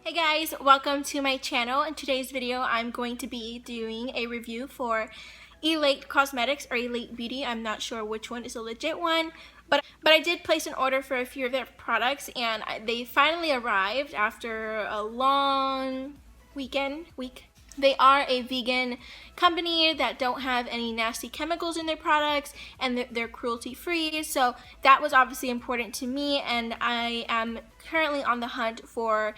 Hey guys, welcome to my channel. In today's video, I'm going to be doing a review for Elate Cosmetics or Elate Beauty. I'm not sure which one is a legit one, but I did place an order for a few of their products and they finally arrived after a long week. They are a vegan company that don't have any nasty chemicals in their products, and they're cruelty-free, so that was obviously important to me, and I am currently on the hunt for,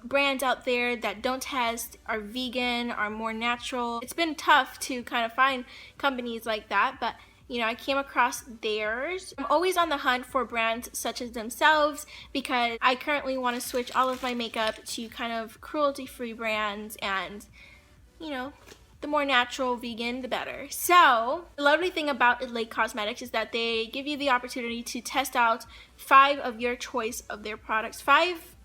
brands out there that don't test, are vegan, are more natural. It's been tough to kind of find companies like that, but I came across theirs. I'm always on the hunt for brands such as themselves because I currently want to switch all of my makeup to kind of cruelty-free brands, and the more natural, vegan, the better. So the lovely thing about Elate Cosmetics is that they give you the opportunity to test out 5 of your choice of their products. 5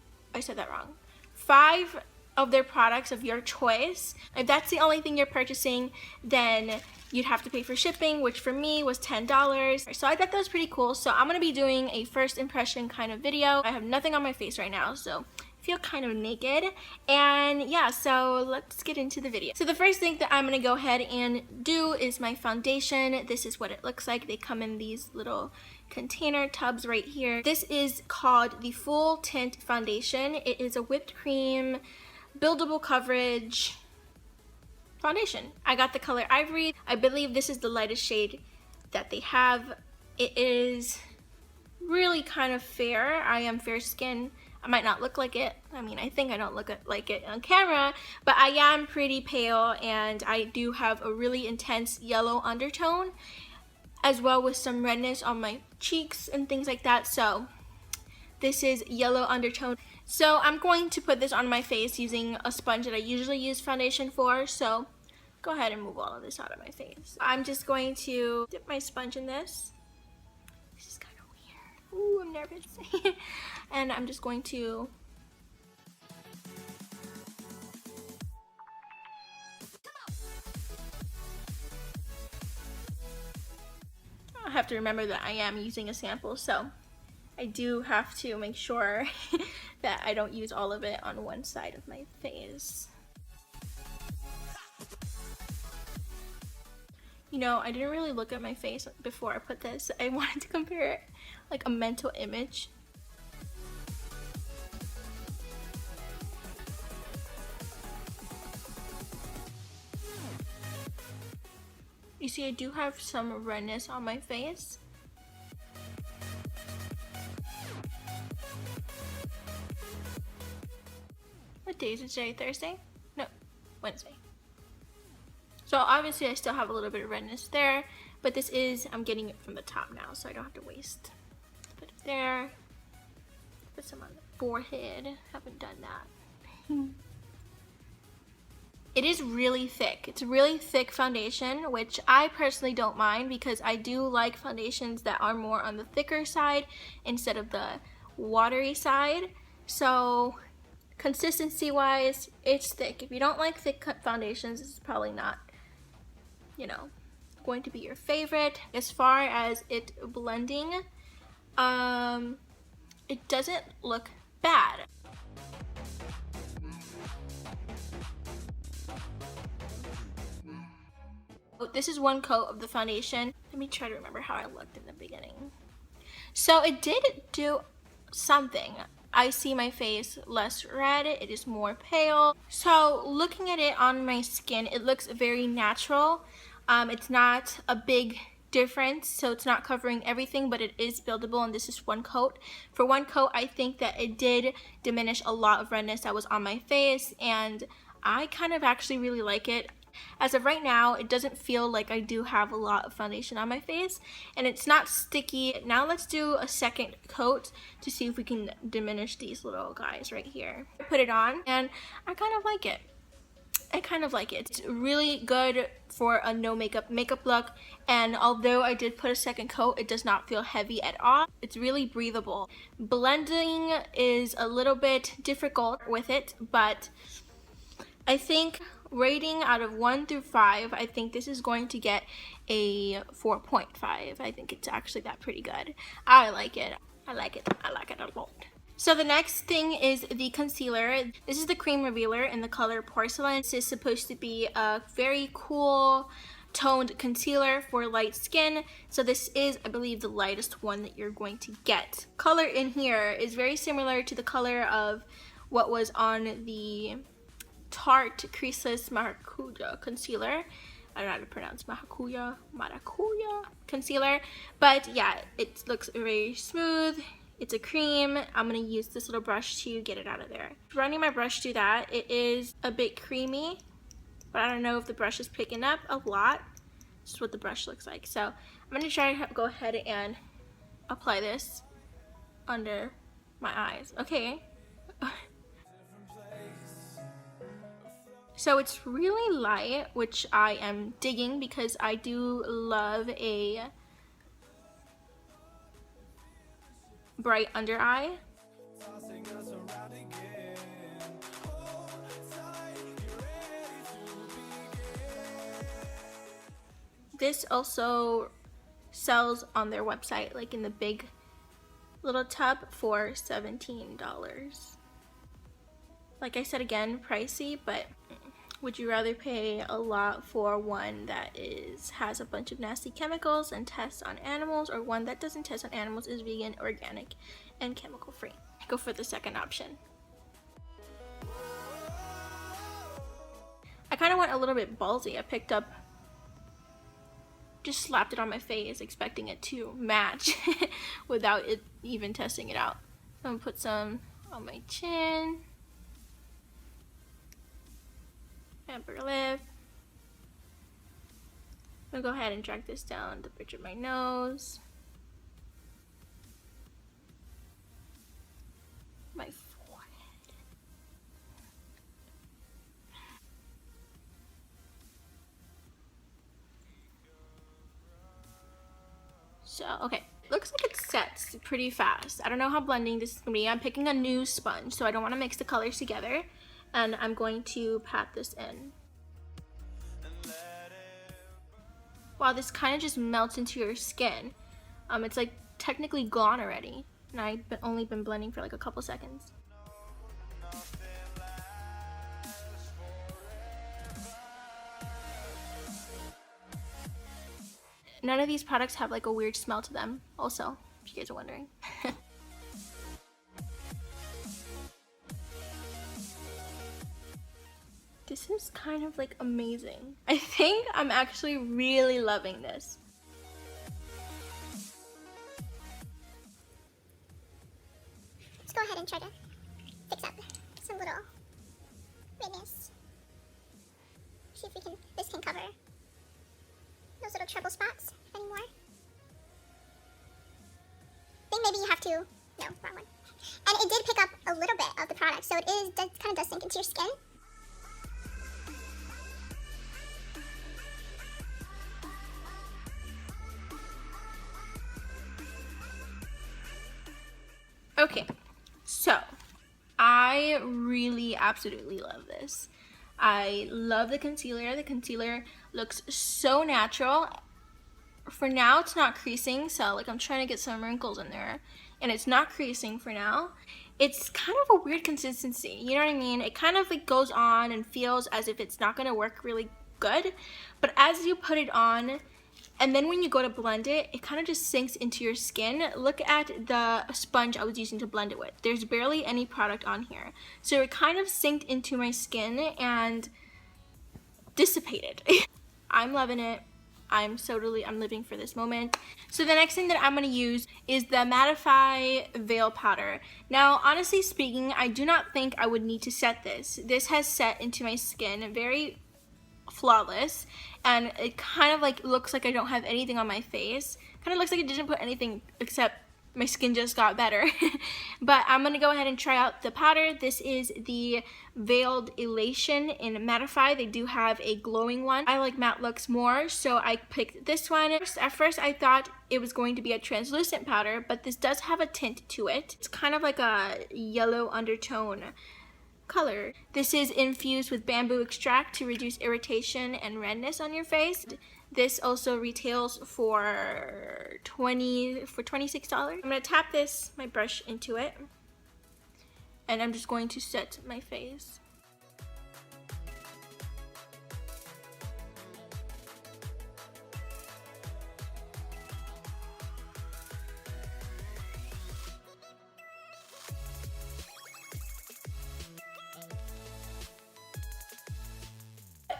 of their products of your choice. If that's the only thing you're purchasing, then you'd have to pay for shipping, which for me was $10. So I thought that was pretty cool. So I'm going to be doing a first impression kind of video. I have nothing on my face right now, so I feel kind of naked. And yeah, so let's get into the video. So the first thing that I'm going to go ahead and do is my foundation. This is what it looks like. They come in these little container tubs right here. This is called the Full Tint Foundation. It is a whipped cream, buildable coverage foundation. I got the color Ivory. I believe this is the lightest shade that they have. It is really kind of fair. I am fair skin. I might not look like it. I mean, I think I don't look like it on camera, but I am pretty pale and I do have a really intense yellow undertone, as well with some redness on my cheeks and things like that. So this is yellow undertone. So I'm going to put this on my face using a sponge that I usually use foundation for. So go ahead and move all of this out of my face. I'm just going to dip my sponge in this. This is kind of weird. Ooh, I'm nervous. And I'm just going to I have to remember that I am using a sample, so I do have to make sure that I don't use all of it on one side of my face. I didn't really look at my face before I put this. I wanted to compare it like a mental image. You see, I do have some redness on my face. What day is it today? Thursday? No, Wednesday. So obviously I still have a little bit of redness there, but this is, I'm getting it from the top now, so I don't have to waste. Put it there. Put some on the forehead. Haven't done that. It is really thick. It's a really thick foundation, which I personally don't mind because I do like foundations that are more on the thicker side instead of the watery side. So consistency wise, it's thick. If you don't like thick foundations, this is probably not, going to be your favorite. As far as it blending, it doesn't look bad. This is one coat of the foundation. Let me try to remember how I looked in the beginning. So it did do something. I see my face less red, it is more pale. So looking at it on my skin, it looks very natural. It's not a big difference, so it's not covering everything, but it is buildable, and this is one coat. For one coat, I think that it did diminish a lot of redness that was on my face, and I kind of actually really like it. As of right now, it doesn't feel like I do have a lot of foundation on my face, and it's not sticky. Now let's do a second coat to see if we can diminish these little guys right here. I put it on and I kind of like it. It's really good for a no makeup look, and although I did put a second coat, it does not feel heavy at all. It's really breathable. Blending is a little bit difficult with it, but I think rating out of 1 through 5, I think this is going to get a 4.5. I think it's actually that pretty good. I like it. I like it a lot. So the next thing is the concealer. This is the cream revealer in the color Porcelain. This is supposed to be a very cool toned concealer for light skin. So this is, I believe, the lightest one that you're going to get. Color in here is very similar to the color of what was on the Tarte Creaseless Maracuja concealer. I don't know how to pronounce maracuja concealer, but yeah, it looks very smooth. It's a cream. I'm gonna use this little brush to get it out of there. Running my brush through that, it is a bit creamy, but I don't know if the brush is picking up a lot. This is what the brush looks like. So I'm gonna try to go ahead and apply this under my eyes. Okay. So it's really light, which I am digging because I do love a bright under eye. This also sells on their website, like in the big little tub for $17. Like I said, again, pricey, but would you rather pay a lot for one that has a bunch of nasty chemicals and tests on animals, or one that doesn't test on animals, is vegan, organic, and chemical free? Go for the second option. I kind of went a little bit ballsy. I picked up, just slapped it on my face, expecting it to match without it even testing it out. So I'm gonna put some on my chin. Upper lip. I'm gonna go ahead and drag this down the bridge of my nose. My forehead. So, okay. Looks like it sets pretty fast. I don't know how blending this is gonna be. I'm picking a new sponge, so I don't want to mix the colors together. And I'm going to pat this in. Wow, this kind of just melts into your skin. It's like technically gone already, and I've only been blending for like a couple seconds. None of these products have like a weird smell to them, also, if you guys are wondering. This is kind of like amazing. I think I'm actually really loving this. Let's go ahead and try to fix up some little redness. See if this can cover those little trouble spots anymore. I think maybe you have to, no, wrong one. And it did pick up a little bit of the product, so it kind of does sink into your skin. Okay, so I really absolutely love this. I love the concealer. The concealer looks so natural. For now, it's not creasing, so like I'm trying to get some wrinkles in there, and it's not creasing for now. It's kind of a weird consistency, you know what I mean? It kind of like goes on and feels as if it's not gonna work really good, but as you put it on, and then when you go to blend it, it kind of just sinks into your skin. Look at the sponge I was using to blend it with. There's barely any product on here. So it kind of sinked into my skin and dissipated. I'm loving it. I'm living for this moment. So the next thing that I'm going to use is the Mattify Veil Powder. Now, honestly speaking, I do not think I would need to set this. This has set into my skin very flawless, and it kind of like looks like I don't have anything on my face. Kind of looks like it didn't put anything except my skin just got better. But I'm gonna go ahead and try out the powder. This is the Veiled Elation in Mattify. They do have a glowing one. I like matte looks more, so I picked this one. At first I thought it was going to be a translucent powder, but this does have a tint to it. It's kind of like a yellow undertone color. This is infused with bamboo extract to reduce irritation and redness on your face. This also retails for $26. I'm gonna tap my brush into it. and I'm just going to set my face.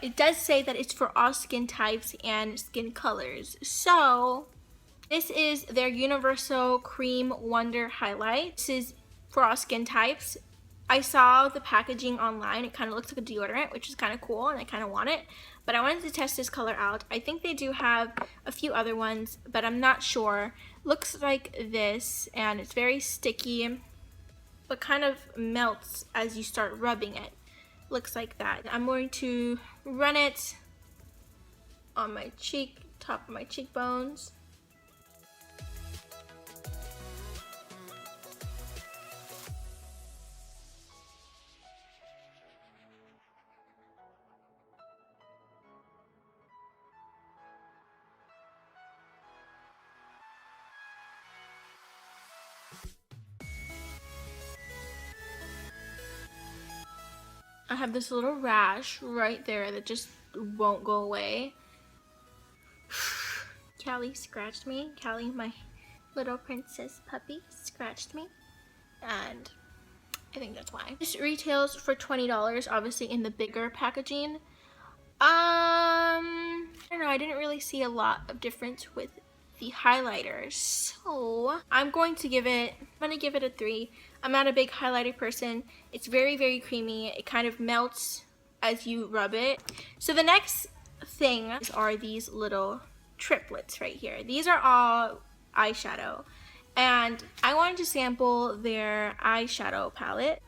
It does say that it's for all skin types and skin colors. So this is their Universal Cream Wonder Highlight. This is for all skin types. I saw the packaging online. It kind of looks like a deodorant, which is kind of cool, and I kind of want it. But I wanted to test this color out. I think they do have a few other ones, but I'm not sure. Looks like this, and it's very sticky, but kind of melts as you start rubbing it. Looks like that. I'm going to run it on my cheek, top of my cheekbones. I have this little rash right there that just won't go away. Callie scratched me. Callie, my little princess puppy, scratched me, and I think that's why. This retails for $20, obviously in the bigger packaging. I don't know, I didn't really see a lot of difference with the highlighters, so I'm going to give it a 3. I'm not a big highlighter person. It's very, very creamy. It kind of melts as you rub it. So the next thing are these little triplets right here. These are all eyeshadow, and I wanted to sample their eyeshadow palette.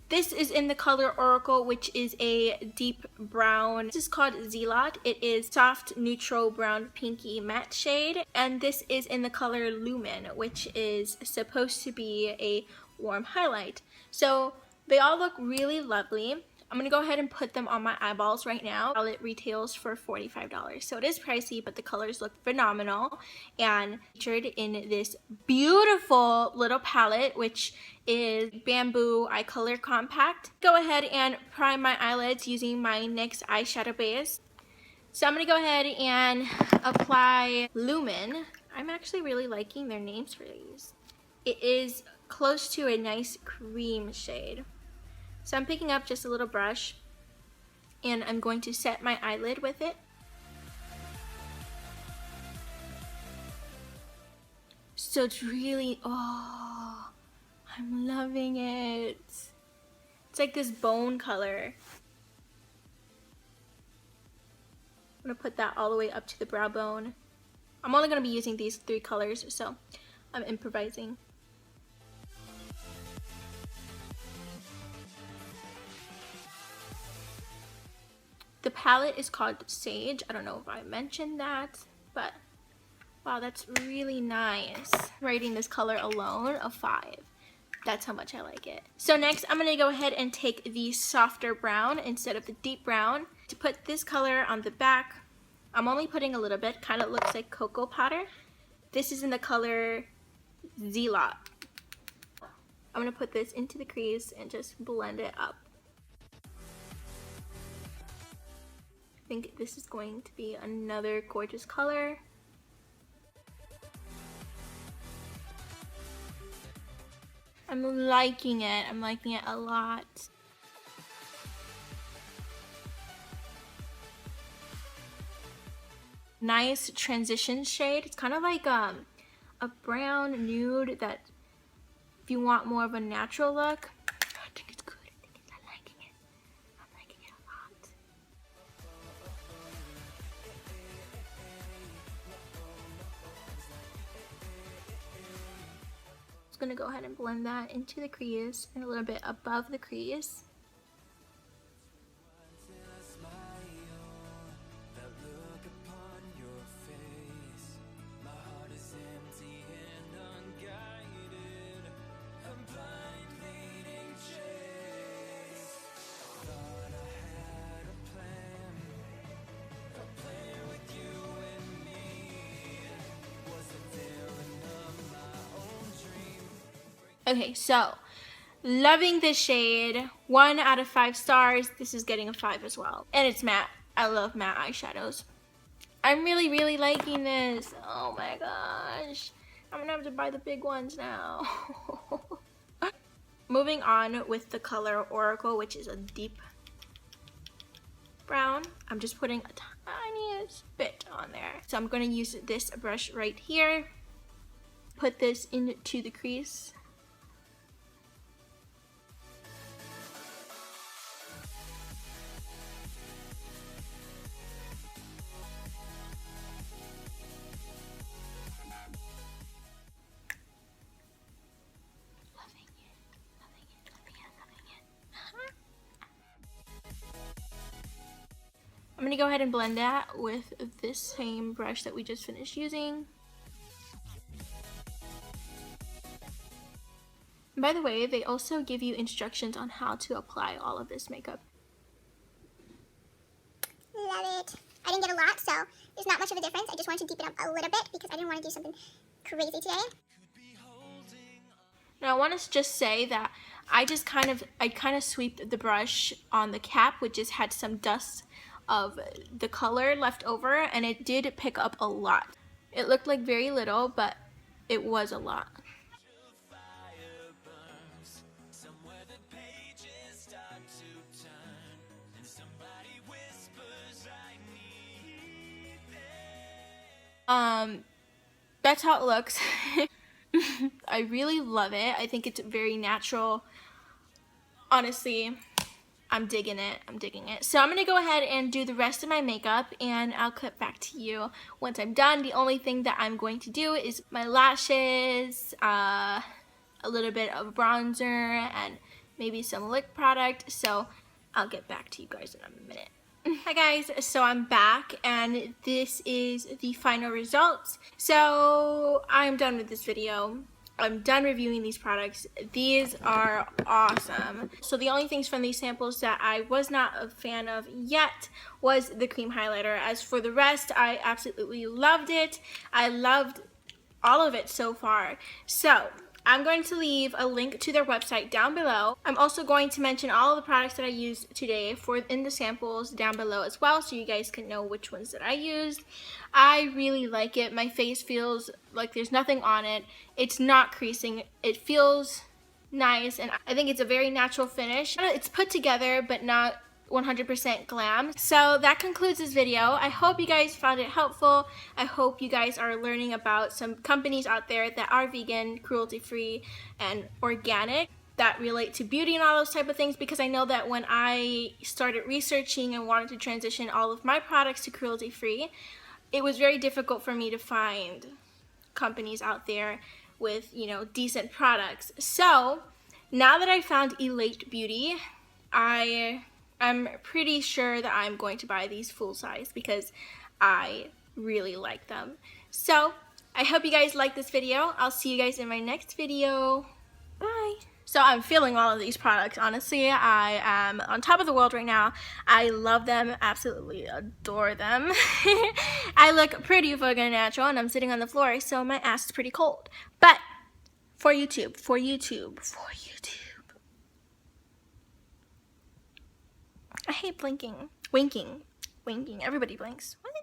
This is in the color Oracle, which is a deep brown. This is called Elate. It is soft neutral brown pinky matte shade, and this is in the color Lumen, which is supposed to be a warm highlight. So they all look really lovely. I'm gonna go ahead and put them on my eyeballs right now. It retails for $45, so it is pricey, but the colors look phenomenal, and featured in this beautiful little palette, which is Bamboo Eye Color Compact. Go ahead and prime my eyelids using my NYX eyeshadow base. So I'm gonna go ahead and apply Lumen. I'm actually really liking their names for these. It is close to a nice cream shade. So I'm picking up just a little brush, and I'm going to set my eyelid with it. So it's really, oh, I'm loving it. It's like this bone color. I'm gonna put that all the way up to the brow bone. I'm only gonna be using these 3 colors, so I'm improvising. The palette is called Sage. I don't know if I mentioned that, but wow, that's really nice. Rating this color alone a 5. That's how much I like it. So next, I'm gonna go ahead and take the softer brown instead of the deep brown to put this color on the back. I'm only putting a little bit, kind of looks like cocoa powder. This is in the color Elate. I'm gonna put this into the crease and just blend it up. I think this is going to be another gorgeous color. I'm liking it. I'm liking it a lot. Nice transition shade. It's kind of like a brown nude that if you want more of a natural look. I think it's good. I'm liking it. I'm liking it a lot. Just gonna go ahead and blend that into the crease and a little bit above the crease. Okay, so Loving this shade. 1 out of 5 stars. This is getting a 5 as well. And it's matte. I love matte eyeshadows. I'm really, really liking this. Oh my gosh. I'm gonna have to buy the big ones now. Moving on with the color Oracle, which is a deep brown. I'm just putting a tiniest bit on there. So I'm gonna use this brush right here. Put this into the crease. I'm gonna go ahead and blend that with this same brush that we just finished using. By the way, they also give you instructions on how to apply all of this makeup. Love it. I didn't get a lot, so there's not much of a difference. I just wanted to deepen up a little bit because I didn't want to do something crazy today. Now I want to just say that I kind of swept the brush on the cap, which just had some dust of the color left over, and it did pick up a lot. It looked like very little, but it was a lot. That's how it looks. I really love it. I think it's very natural. Honestly, I'm digging it. I'm digging it. So I'm going to go ahead and do the rest of my makeup, and I'll cut back to you once I'm done. The only thing that I'm going to do is my lashes, a little bit of bronzer, and maybe some lip product. So I'll get back to you guys in a minute. Hi guys, so I'm back, and this is the final results. So I'm done with this video. I'm done reviewing these products. These are awesome. So the only things from these samples that I was not a fan of yet was the cream highlighter. As for the rest, I absolutely loved it. I loved all of it so far. So I'm going to leave a link to their website down below. I'm also going to mention all of the products that I used today in the samples down below as well, so you guys can know which ones that I used. I really like it. My face feels like there's nothing on it. It's not creasing. It feels nice, and I think it's a very natural finish. It's put together, but not 100% glam. So that concludes this video. I hope you guys found it helpful. I hope you guys are learning about some companies out there that are vegan, cruelty-free, and organic, that relate to beauty and all those type of things, because I know that when I started researching and wanted to transition all of my products to cruelty-free, it was very difficult for me to find companies out there with, you know, decent products. So now that I found Elate Beauty, I'm pretty sure that I'm going to buy these full size because I really like them. So I hope you guys like this video. I'll see you guys in my next video. Bye. So I'm feeling all of these products, honestly. I am on top of the world right now. I love them, absolutely adore them. I look pretty fucking natural, and I'm sitting on the floor, so my ass is pretty cold. But for YouTube. I hate blinking. Winking. Everybody blinks. What?